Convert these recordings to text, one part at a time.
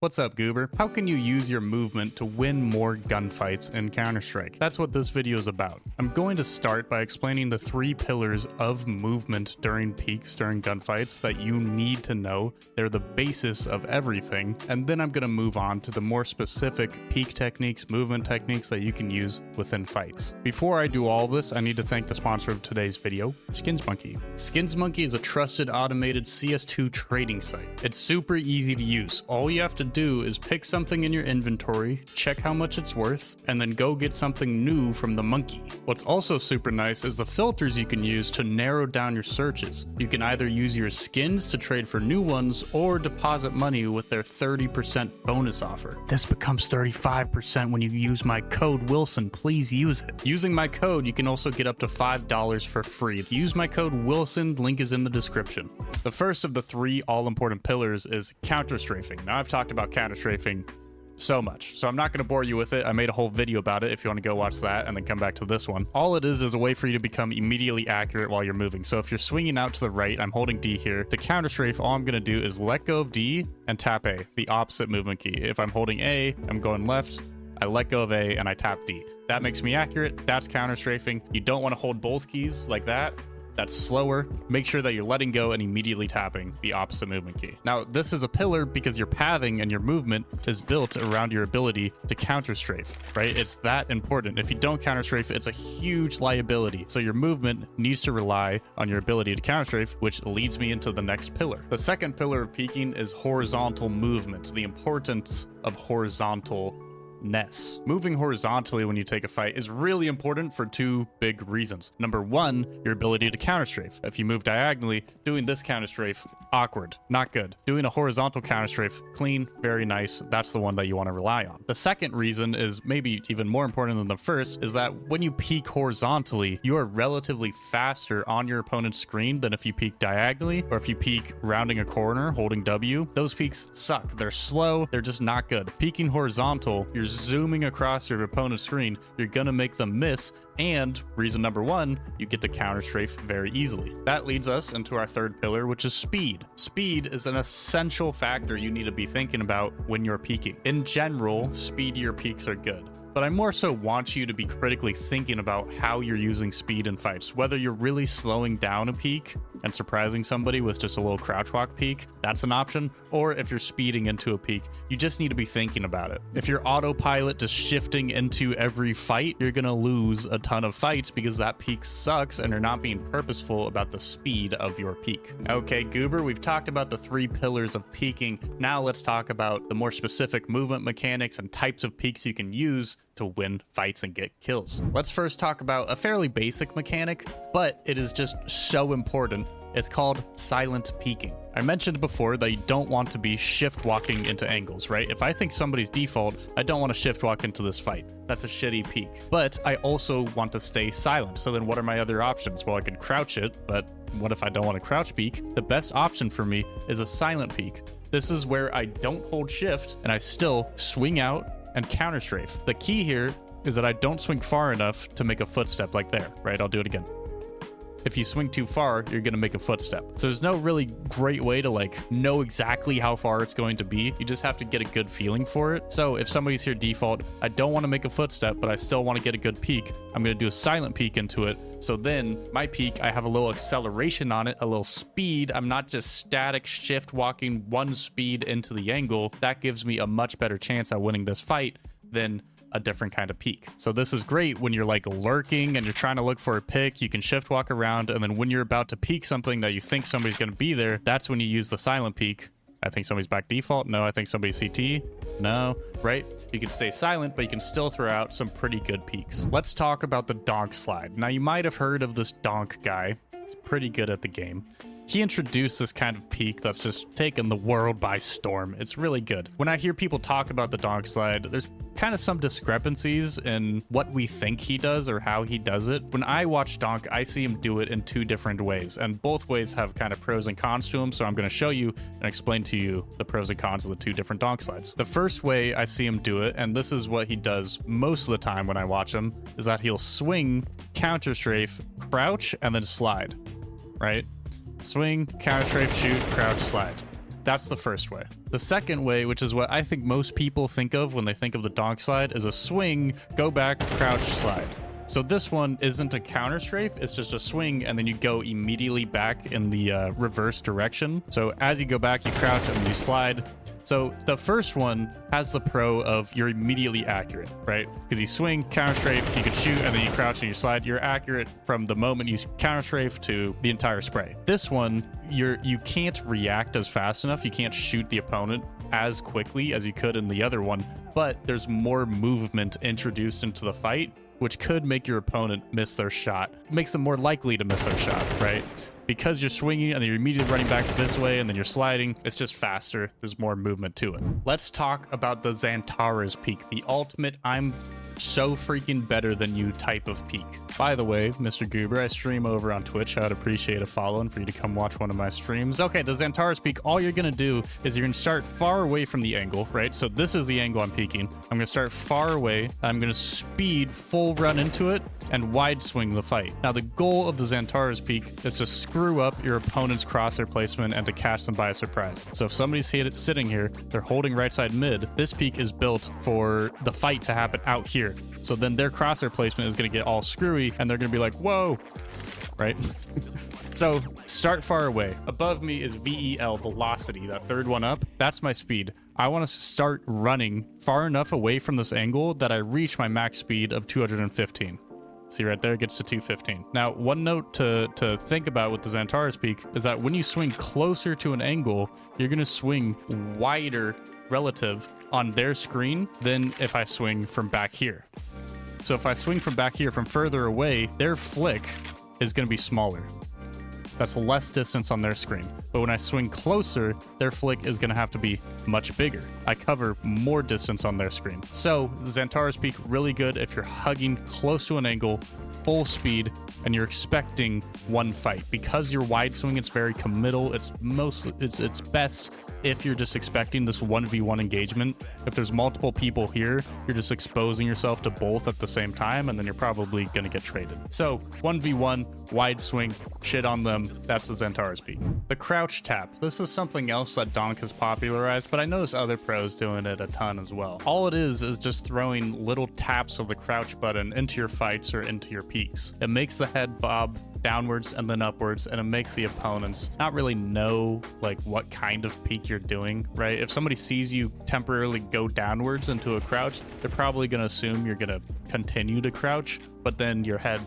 What's up, Goober? How can you use your movement to win more gunfights in Counter-Strike? That's what this video is about. I'm going to start by explaining the 3 pillars of movement during peaks, during gunfights that you need to know. They're the basis of everything. And then I'm going to move on to the more specific peak techniques, movement techniques that you can use within fights. Before I do all of this, I need to thank the sponsor of today's video, SkinsMonkey. SkinsMonkey is a trusted automated CS2 trading site. It's super easy to use. All you have to do is pick something in your inventory, check how much it's worth, and then go get something new from the monkey. What's also super nice is the filters you can use to narrow down your searches. You can either use your skins to trade for new ones or deposit money with their 30% bonus offer. This becomes 35% when you use my code Wilson. Please use it. Using my code, you can also get up to $5 for free. Use my code Wilson, link is in the description. The first of the 3 all-important pillars is counter-strafing. Now, I've talked about counter-strafing so much, so I'm not going to bore you with it. I made a whole video about it if you want to go watch that and then come back to this one. All it is a way for you to become immediately accurate while you're moving. So if you're swinging out to the right, I'm holding D here. To counter-strafe, all I'm going to do is let go of D and tap A, the opposite movement key. If I'm holding A, I'm going left, I let go of A and I tap D. That makes me accurate. That's counter-strafing. You don't want to hold both keys like that. That's slower. Make sure that you're letting go and immediately tapping the opposite movement key. Now, this is a pillar because your pathing and your movement is built around your ability to counter-strafe, right? It's that important. If you don't counter-strafe, it's a huge liability. So your movement needs to rely on your ability to counter-strafe, which leads me into the next pillar. The second pillar of peaking is horizontal movement, the importance of horizontal moving horizontally when you take a fight is really important for 2 big reasons. Number 1, your ability to counter-strafe. If you move diagonally, doing this counter-strafe, awkward, not good. Doing a horizontal counter-strafe, clean, very nice. That's the one that you want to rely on. The second reason is maybe even more important than the first, is that when you peek horizontally, you are relatively faster on your opponent's screen than if you peek diagonally, or if you peek rounding a corner, holding W. Those peeks suck. They're slow. They're just not good. Peeking horizontal, you're zooming across your opponent's screen, you're gonna make them miss, and reason number 1, you get to counter-strafe very easily. That leads us into our third pillar, which is speed. Speed is an essential factor you need to be thinking about when you're peaking. In general, speedier peaks are good, but I more so want you to be critically thinking about how you're using speed in fights. Whether you're really slowing down a peak and surprising somebody with just a little crouch walk peak, that's an option. Or if you're speeding into a peak, you just need to be thinking about it. If you're autopilot just shifting into every fight, you're gonna lose a ton of fights because that peak sucks and you're not being purposeful about the speed of your peak. Okay, Goober, we've talked about the 3 pillars of peaking. Now let's talk about the more specific movement mechanics and types of peaks you can use to win fights and get kills. Let's first talk about a fairly basic mechanic, but it is just so important. It's called silent peeking. I mentioned before that you don't want to be shift walking into angles, right? If I think somebody's default, I don't want to shift walk into this fight. That's a shitty peek. But I also want to stay silent. So then what are my other options? Well, I could crouch it, but what if I don't want to crouch peek? The best option for me is a silent peek. This is where I don't hold shift and I still swing out and counter-strafe. The key here is that I don't swing far enough to make a footstep like there, right? I'll do it again. If you swing too far, you're going to make a footstep. So there's no really great way to know exactly how far it's going to be. You just have to get a good feeling for it. So if somebody's here default, I don't want to make a footstep, but I still want to get a good peek. I'm going to do a silent peek into it. So then my peek, I have a little acceleration on it, a little speed. I'm not just static shift walking 1 speed into the angle. That gives me a much better chance at winning this fight than a different kind of peek. So this is great when you're lurking and you're trying to look for a pick. You can shift walk around, and then when you're about to peek something that you think somebody's going to be there, that's when you use the silent peek. I think somebody's back default. No, I think somebody's CT. No, right? You can stay silent, but you can still throw out some pretty good peeks. Let's talk about the Donk slide. Now, you might have heard of this Donk guy. It's pretty good at the game. He introduced this kind of peak that's just taken the world by storm. It's really good. When I hear people talk about the Donk slide, there's kind of some discrepancies in what we think he does or how he does it. When I watch Donk, I see him do it in 2 different ways, and both ways have kind of pros and cons to him. So I'm going to show you and explain to you the pros and cons of the 2 different Donk slides. The first way I see him do it, and this is what he does most of the time when I watch him, is that he'll swing, counter-strafe, crouch, and then slide, right? Swing, counter-strafe, shoot, crouch, slide. That's the first way. The second way, which is what I think most people think of when they think of the donk slide, is a swing, go back, crouch, slide. So this one isn't a counter strafe, it's just a swing, and then you go immediately back in the reverse direction. So as you go back, you crouch and then you slide. So the first one has the pro of you're immediately accurate, right? Because you swing, counter strafe, you can shoot, and then you crouch and you slide. You're accurate from the moment you counter strafe to the entire spray. This one, you can't react as fast enough. You can't shoot the opponent as quickly as you could in the other one, but there's more movement introduced into the fight, which could make your opponent miss their shot. It makes them more likely to miss their shot, right? Because you're swinging and then you're immediately running back this way and then you're sliding, it's just faster. There's more movement to it. Let's talk about the Xantares Peek, the ultimate I'm so freaking better than you type of peek. By the way, Mr. Goober, I stream over on Twitch. I'd appreciate a follow and for you to come watch one of my streams. Okay, the Xantares Peek, all you're gonna do is you're gonna start far away from the angle, right? So this is the angle I'm peeking. I'm gonna start far away. I'm gonna speed full run into it and wide swing the fight. Now, the goal of the Xantares Peek is to screw up your opponent's crosshair placement and to catch them by a surprise. So if somebody's sitting here, they're holding right side mid, this peek is built for the fight to happen out here. So then their crosshair placement is going to get all screwy and they're going to be like, whoa, right? So start far away. Above me is VEL, velocity, that third one up. That's my speed. I want to start running far enough away from this angle that I reach my max speed of 215. See right there, it gets to 215. Now, one note to think about with the Xantares Peek is that when you swing closer to an angle, you're going to swing wider relative on their screen than if I swing from back here. So if I swing from back here from further away, their flick is going to be smaller. That's less distance on their screen. But when I swing closer, their flick is going to have to be much bigger. I cover more distance on their screen. So Xantares Peek, really good if you're hugging close to an angle, full speed, and you're expecting one fight. Because you're wide swing, it's very committal. It's best if you're just expecting this 1v1 engagement. If there's multiple people here, you're just exposing yourself to both at the same time, and then you're probably going to get traded. So 1v1, wide swing, shit on them. That's the Xantares Peek. The crouch tap. This is something else that Donk has popularized, but I notice other pros doing it a ton as well. All it is just throwing little taps of the crouch button into your fights or into your peeks. It makes the head bob downwards and then upwards, and it makes the opponents not really know like what kind of peek you're doing, right? If somebody sees you temporarily go downwards into a crouch, they're probably going to assume you're going to continue to crouch, but then your head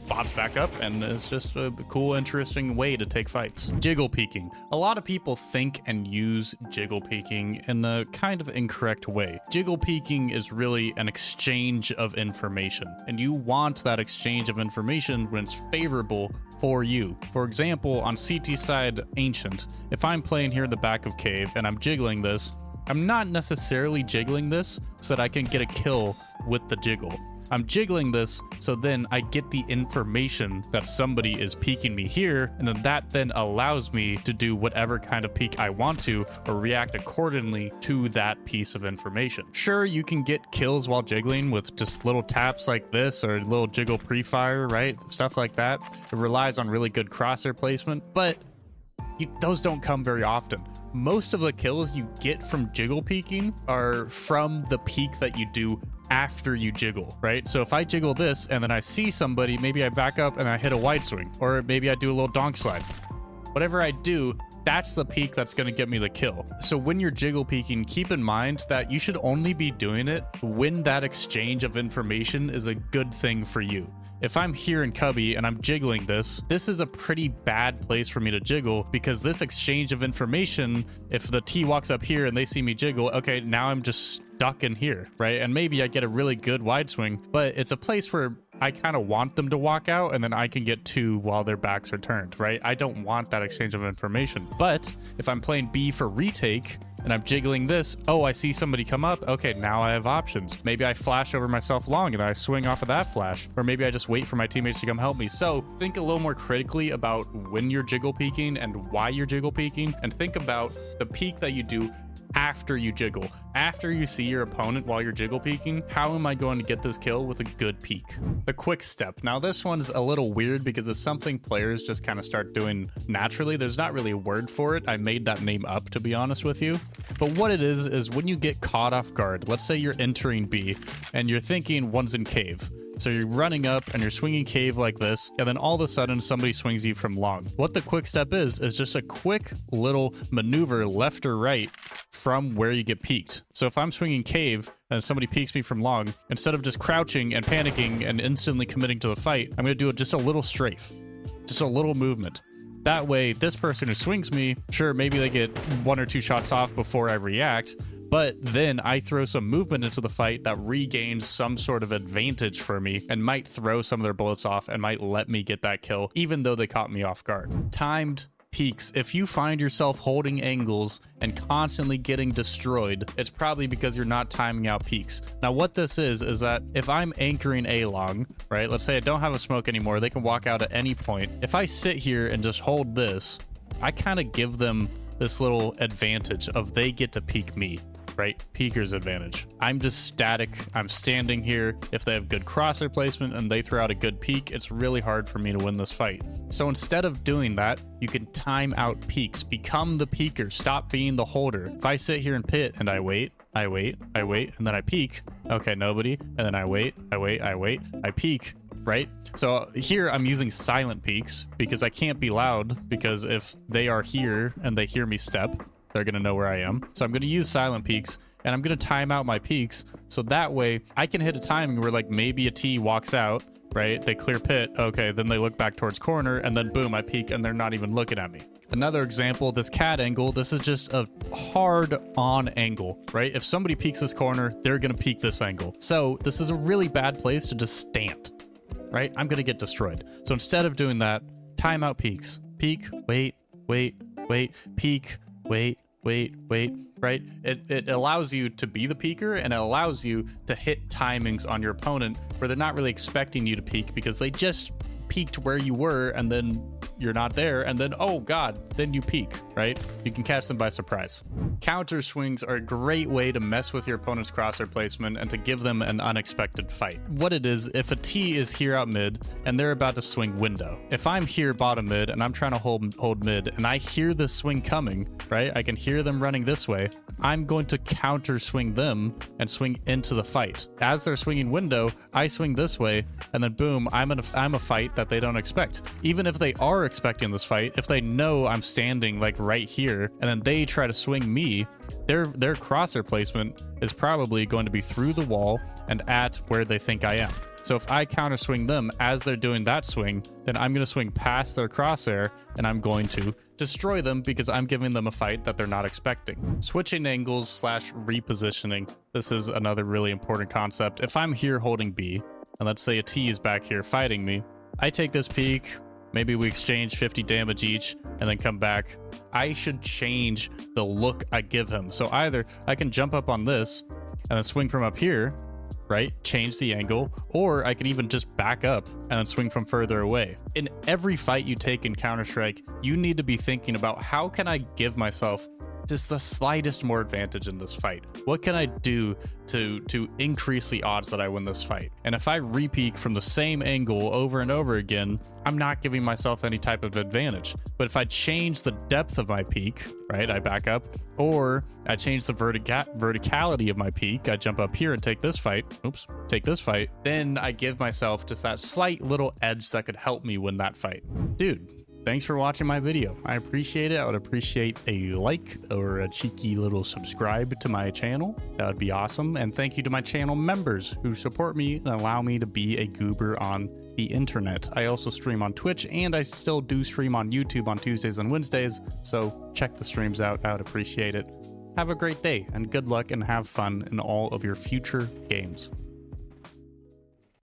bobs back up, and it's just a cool, interesting way to take fights. Jiggle peeking. A lot of people think and use jiggle peeking in a kind of incorrect way. Jiggle peeking is really an exchange of information, and you want that exchange of information when it's favorable for you. For example, on CT side Ancient, if I'm playing here in the back of Cave and I'm jiggling this, I'm not necessarily jiggling this so that I can get a kill with the jiggle. I'm jiggling this so then I get the information that somebody is peeking me here, and then that then allows me to do whatever kind of peek I want to or react accordingly to that piece of information. Sure, you can get kills while jiggling with just little taps like this or little jiggle pre-fire, right? Stuff like that. It relies on really good crosshair placement, but those don't come very often. Most of the kills you get from jiggle peeking are from the peek that you do after you jiggle, right? So if I jiggle this and then I see somebody, maybe I back up and I hit a wide swing, or maybe I do a little donk slide. Whatever I do, that's the peek that's going to get me the kill. So when you're jiggle peeking, keep in mind that you should only be doing it when that exchange of information is a good thing for you. If I'm here in Cubby and I'm jiggling this is a pretty bad place for me to jiggle, because this exchange of information, if the T walks up here and they see me jiggle, okay, now I'm just stuck in here, right? And maybe I get a really good wide swing, but it's a place where I kind of want them to walk out and then I can get two while their backs are turned, right? I don't want that exchange of information. But if I'm playing B for retake and I'm jiggling this, oh, I see somebody come up. Okay, now I have options. Maybe I flash over myself long and I swing off of that flash, or maybe I just wait for my teammates to come help me. So think a little more critically about when you're jiggle peeking and why you're jiggle peeking, and think about the peek that you do after you jiggle. After you see your opponent while you're jiggle peeking, how am I going to get this kill with a good peek? The quick step. Now this one's a little weird because it's something players just kind of start doing naturally. There's not really a word for it. I made that name up, to be honest with you. But what it is when you get caught off guard, let's say you're entering B and you're thinking one's in cave. So you're running up and you're swinging cave like this, and then all of a sudden somebody swings you from long. What the quick step is just a quick little maneuver left or right from where you get peeked. So if I'm swinging cave and somebody peeks me from long, instead of just crouching and panicking and instantly committing to the fight, I'm going to do just a little strafe, just a little movement. That way, this person who swings me, sure, maybe they get 1 or 2 shots off before I react, but then I throw some movement into the fight that regains some sort of advantage for me and might throw some of their bullets off and might let me get that kill, even though they caught me off guard. Timed peeks. If you find yourself holding angles and constantly getting destroyed, it's probably because you're not timing out peeks. Now, what this is that if I'm anchoring A long, right? Let's say I don't have a smoke anymore. They can walk out at any point. If I sit here and just hold this, I kind of give them this little advantage of they get to peek me. Right? Peeker's advantage. I'm just static. I'm standing here. If they have good crosshair placement and they throw out a good peek, it's really hard for me to win this fight. So instead of doing that, you can time out peeks. Become the peeker. Stop being the holder. If I sit here and pit and I wait, and then I peek, okay, nobody, and then I wait, I peek, right? So here I'm using silent peeks because I can't be loud, because if they are here and they hear me step, they're going to know where I am. So I'm going to use silent peeks, and I'm going to time out my peeks. So that way I can hit a timing where like maybe a T walks out, right? They clear pit. Okay. Then they look back towards corner, and then boom, I peek and they're not even looking at me. Another example, this cat angle, this is just a hard on angle, right? If somebody peeks this corner, they're going to peek this angle. So this is a really bad place to just stand, right? I'm going to get destroyed. So instead of doing that, time out peeks. Peek, wait, peek, wait, right? It allows you to be the peeker, and it allows you to hit timings on your opponent where they're not really expecting you to peek because they just peeked where you were and then you're not there, and then oh god, then you peek, right? You can catch them by surprise. Counter swings are a great way to mess with your opponent's crosshair placement and to give them an unexpected fight. What it is, if a T is here out mid and they're about to swing window, if I'm here bottom mid and I'm trying to hold mid and I hear the swing coming, right? I can hear them running this way. I'm going to counter swing them and swing into the fight. As they're swinging window, I swing this way, and then boom, I'm a fight that they don't expect. Even if they are expecting this fight, if they know I'm standing like right here, and then they try to swing me, their crosshair placement is probably going to be through the wall and at where they think I am. So if I counter swing them as they're doing that swing, then I'm going to swing past their crosshair and I'm going to destroy them because I'm giving them a fight that they're not expecting. Switching angles / repositioning. This is another really important concept. If I'm here holding B, and let's say a T is back here fighting me, I take this peek, maybe we exchange 50 damage each, and then come back. I should change the look I give him. So either I can jump up on this and then swing from up here, right? Change the angle, or I can even just back up and then swing from further away. In every fight you take in Counter-Strike, you need to be thinking about how can I give myself just the slightest more advantage in this fight? What can I do to increase the odds that I win this fight? And if I repeat from the same angle over and over again, I'm not giving myself any type of advantage. But if I change the depth of my peak, right, I back up, or I change the verticality of my peak, I jump up here and take this fight, then I give myself just that slight little edge that could help me win that fight. Dude, thanks for watching my video. I appreciate it. I would appreciate a like or a cheeky little subscribe to my channel. That would be awesome. And thank you to my channel members who support me and allow me to be a goober on the internet. I also stream on Twitch, and I still do stream on YouTube on Tuesdays and Wednesdays, so check the streams out. I would appreciate it. Have a great day, and good luck and have fun in all of your future games.